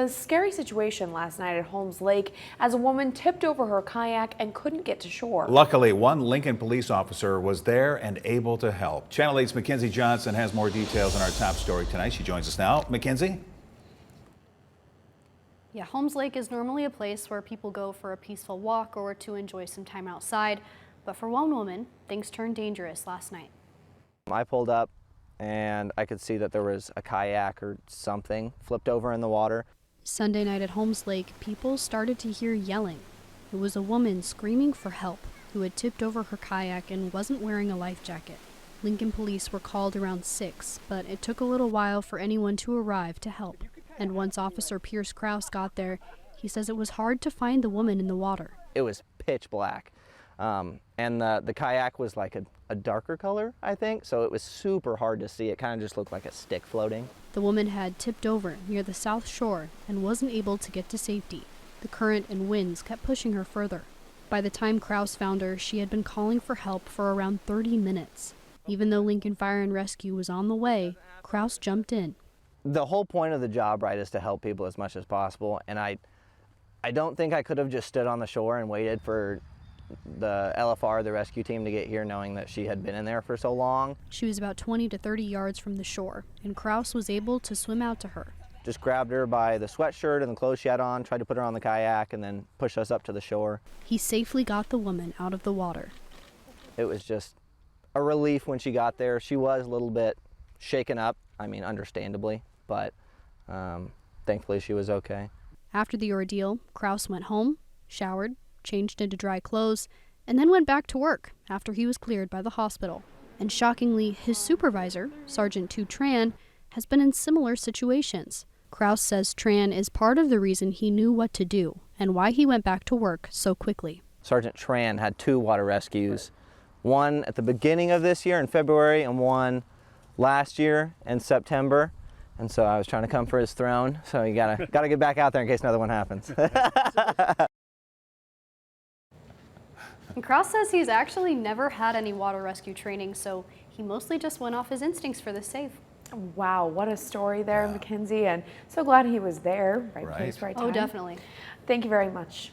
A scary situation last night at Holmes Lake as a woman tipped over her kayak and couldn't get to shore. Luckily, one Lincoln police officer was there and able to help. Channel 8's Mackenzie Johnson has more details on our top story tonight. She joins us now. Mackenzie? Yeah, Holmes Lake is normally a place where people go for a peaceful walk or to enjoy some time outside. But for one woman, things turned dangerous last night. I pulled up and I could see that there was a kayak or something flipped over in the water. Sunday night at Holmes Lake, people started to hear yelling. It was a woman screaming for help who had tipped over her kayak and wasn't wearing a life jacket. Lincoln police were called around 6, but it took a little while for anyone to arrive to help. And once Officer-Pierce-Krouse got there, he says it was hard to find the woman in the water. It was pitch black. And the kayak was like a darker color, I think, so it was super hard to see. It kind of just looked like a stick floating. The woman had tipped over near the south shore and wasn't able to get to safety. The current and winds kept pushing her further. By the time Krouse found her, she had been calling for help for around 30 minutes. Even though Lincoln Fire and Rescue was on the way, Krouse jumped in. The whole point of the job, right, is to help people as much as possible, and I don't think I could have just stood on the shore and waited for the LFR, the rescue team, to get here knowing that she had been in there for so long. She was about 20 to 30 yards from the shore, and Krouse was able to swim out to her. Just grabbed her by the sweatshirt and the clothes she had on, tried to put her on the kayak, and then push us up to the shore. He safely got the woman out of the water. It was just a relief when she got there. She was a little bit shaken up, I mean, understandably, but thankfully she was okay. After the ordeal, Krouse went home, showered, changed into dry clothes, and then went back to work after he was cleared by the hospital. And shockingly, his supervisor, Sgt-tu-tran, has been in similar situations. Krouse says Tran is part of the reason he knew what to do and why he went back to work so quickly. Sergeant Tran had 2 water rescues, one at the beginning of this year in February and one last year in September. And so I was trying to come for his throne, so you gotta get back out there in case another one happens. And Krouse says he's actually never had any water rescue training, so he mostly just went off his instincts for the save. Wow, what a story there, Mackenzie, and so glad he was there. Right place, right time. Oh, definitely. Thank you very much.